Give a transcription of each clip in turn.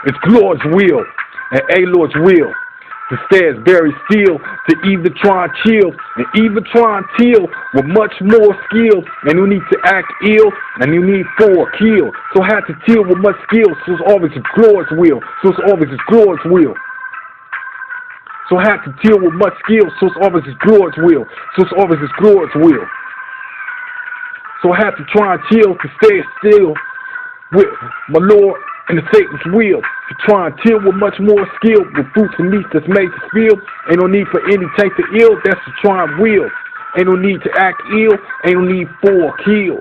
It's Lord's will and A-Lord's will to stay very still, to either try and chill and either try and till with much more skill. And you need to act ill and you need for a kill. So I had to deal with much skill, so it's always His Lord's will. So it's always His Lord's will. So I had to deal with much skill, so it's always His Lord's will. So it's always His Lord's will. So I had to try and chill to stay still with my Lord and the Satan's will. To try and deal with much more skill with fruits and meats that's made to feel. Ain't no need for any taste of ill, that's to try and will. Ain't no need to act ill, ain't no need for a kill.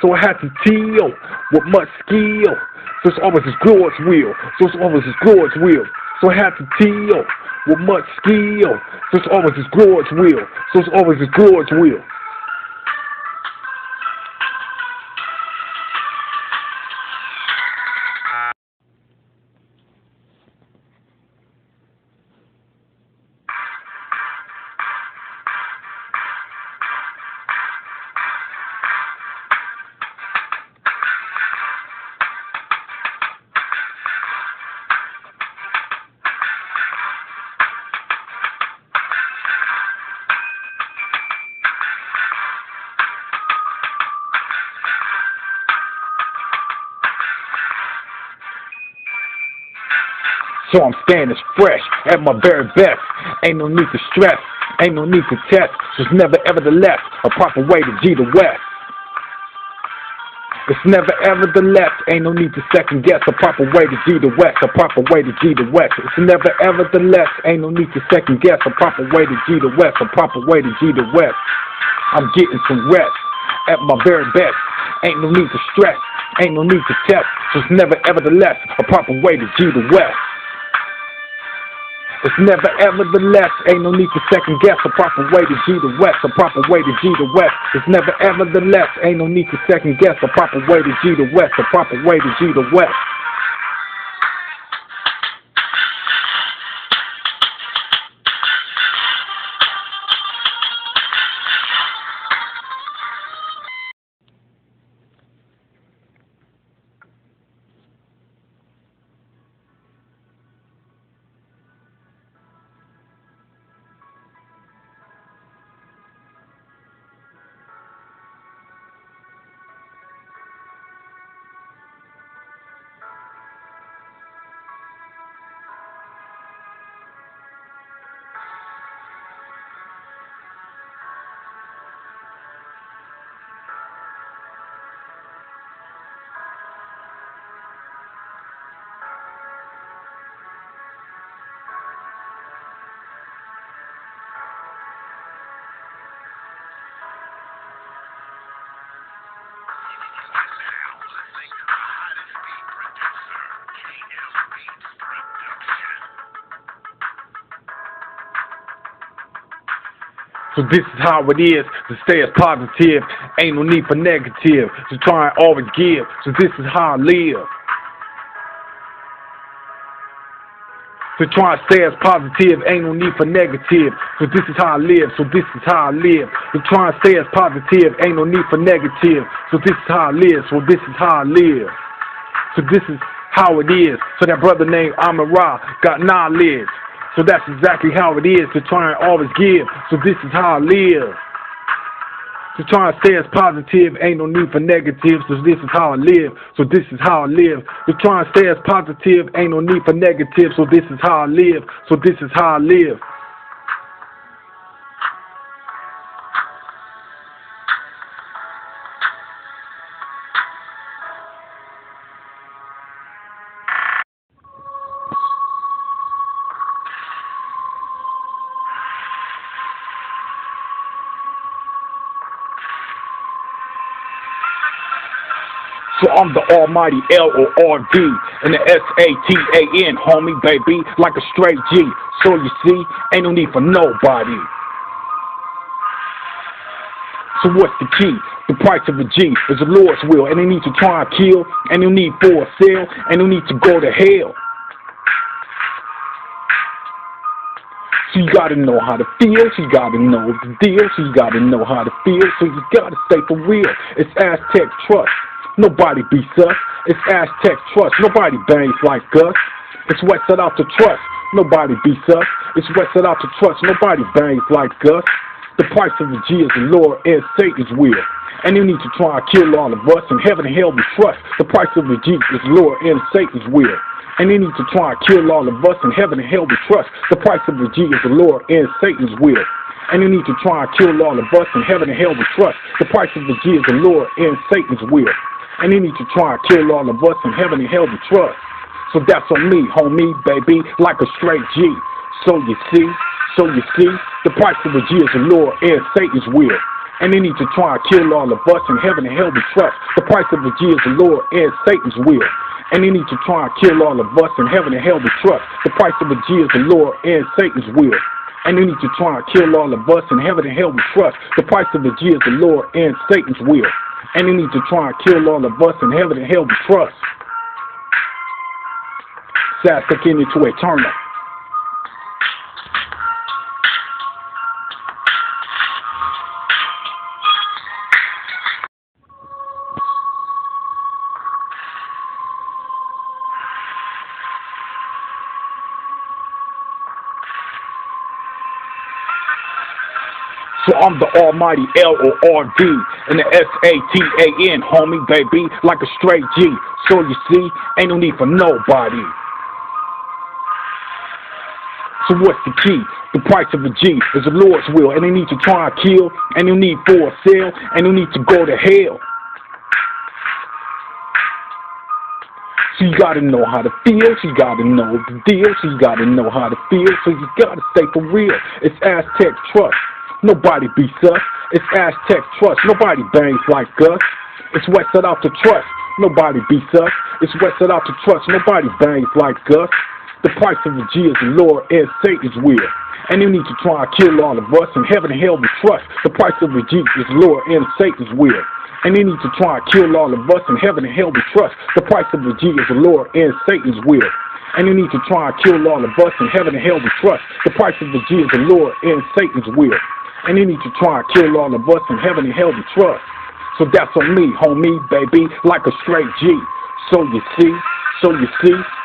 So I had to deal with much skill. So it's always His Lord's will. So it's always His Lord's will. So I had to deal with much skill. So it's always His Lord's will. So it's always His Lord's will. So I'm standing fresh at my very best. Ain't no need to stress, ain't no need to test. There's never ever the left, a proper way to G the West. It's never ever the left, ain't no need to second guess. A proper way to G the West, a proper way to G the West. It's never ever the left, ain't no need to second guess. A proper way to G the West, a proper way to G the West. I'm getting some rest at my very best. Ain't no need to stress, ain't no need to test. It's never ever the left, a proper way to G the West. It's never ever the left, ain't no need to second guess. A proper way to G the West, a proper way to G the West. It's never ever the left, ain't no need to second guess. A proper way to G the West, a proper way to G the West. So this is how it is, to stay as positive, ain't no need for negative, to try and always give, so this is how I live. To try and stay as positive, ain't no need for negative, so this is how I live, so this is how I live. To try and stay as positive, ain't no need for negative, so this is how I live, so this is how I live. So this is how it is, so that brother named Amara got knowledge. So that's exactly how it is, to try and always give. So this is how I live. To try and stay as positive, ain't no need for negative. So this is how I live. So this is how I live. To try and stay as positive, ain't no need for negative. So this is how I live. So this is how I live. So I'm the almighty L-O-R-D and the S-A-T-A-N, homie, baby, like a straight G. So you see, ain't no need for nobody. So what's the key? The price of a G is the Lord's will. And they need to try and kill, and no need for a sale, and no need to go to hell. So you gotta know how to feel, so you gotta know the deal, so you gotta know how to feel, so you gotta stay for real. It's Aztec trust. Nobody beats us. It's Aztec Trust. Nobody bangs like us. It's Westside Out to Trust. Nobody beats us. It's Westside Out to Trust. Nobody bangs like us. The price of a G is the Lord and Satan's will. And you need to try and kill all of us. In heaven and hell we trust. The price of a G is the Lord and Satan's will. And you need to try and kill all of us. In heaven and hell we trust. The price of a G is the Lord and Satan's will. And you need to try and kill all of us. In heaven and hell we trust. The price of a G is the Lord and Satan's will. And you need to try and kill all of us. In heaven and hell we trust. So that's on me, homie, baby, like a straight G. So you see, the price of a G is the Lord and Satan's will. And they need to try and kill all of us. In heaven and hell we trust. The price of a G is the Lord and Satan's will. And they need to try and kill all of us. In heaven and hell we trust. The price of a G is the Lord and Satan's will. And they need to try and kill all of us. In heaven and hell we trust. The price of a G is the Lord and Satan's will. And they need to try and kill all of us. In heaven and hell we trust. Sad taking into eternal. So I'm the almighty L-O-R-D and the S-A-T-A-N, homie, baby, like a straight G. So you see, ain't no need for nobody. So what's the key? The price of a G is the Lord's will. And they need to try and kill, and you need for a sale, and you need to go to hell. So you gotta know how to feel, so you gotta know the deal, so you gotta know how to feel, so you gotta stay for real. It's Aztec Trust. Nobody beats us. It's Aztec Trust. Nobody bangs like us. It's Westside Out to Trust. Nobody beats us. It's Westside Out to Trust. Nobody bangs like us. The price of a G is the Lord and Satan's will. And you need to try and kill all of us. In heaven and hell we trust. The price of a G is the Lord and Satan's will. And you need to try and kill all of us. In heaven and hell we trust. The price of a G is the Lord and Satan's will. And you need to try and kill all of us. In heaven and hell we trust. The price of a G is the Lord and Satan's will. And you need to try and kill all of us. In heaven and hell we trust. So that's on me, homie, baby, like a straight G. So you see,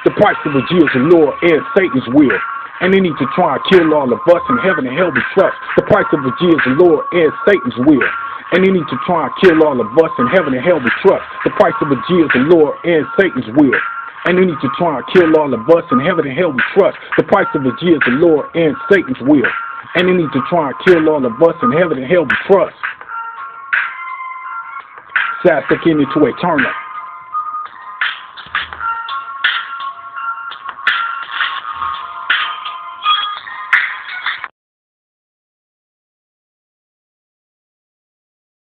the price of a G is the Lord and Satan's will. And you need to try and kill all of us. In heaven and hell we trust. The price of a G is the Lord and Satan's will. And you need to try and kill all of us. In heaven and hell we trust. The price of a G is the Lord and Satan's will. And you need to try and kill all of us. In heaven and hell we trust. The price of a G is the Lord and Satan's will. And you need to try and kill all of us. In heaven and hell we trust. Sad taking into eternal.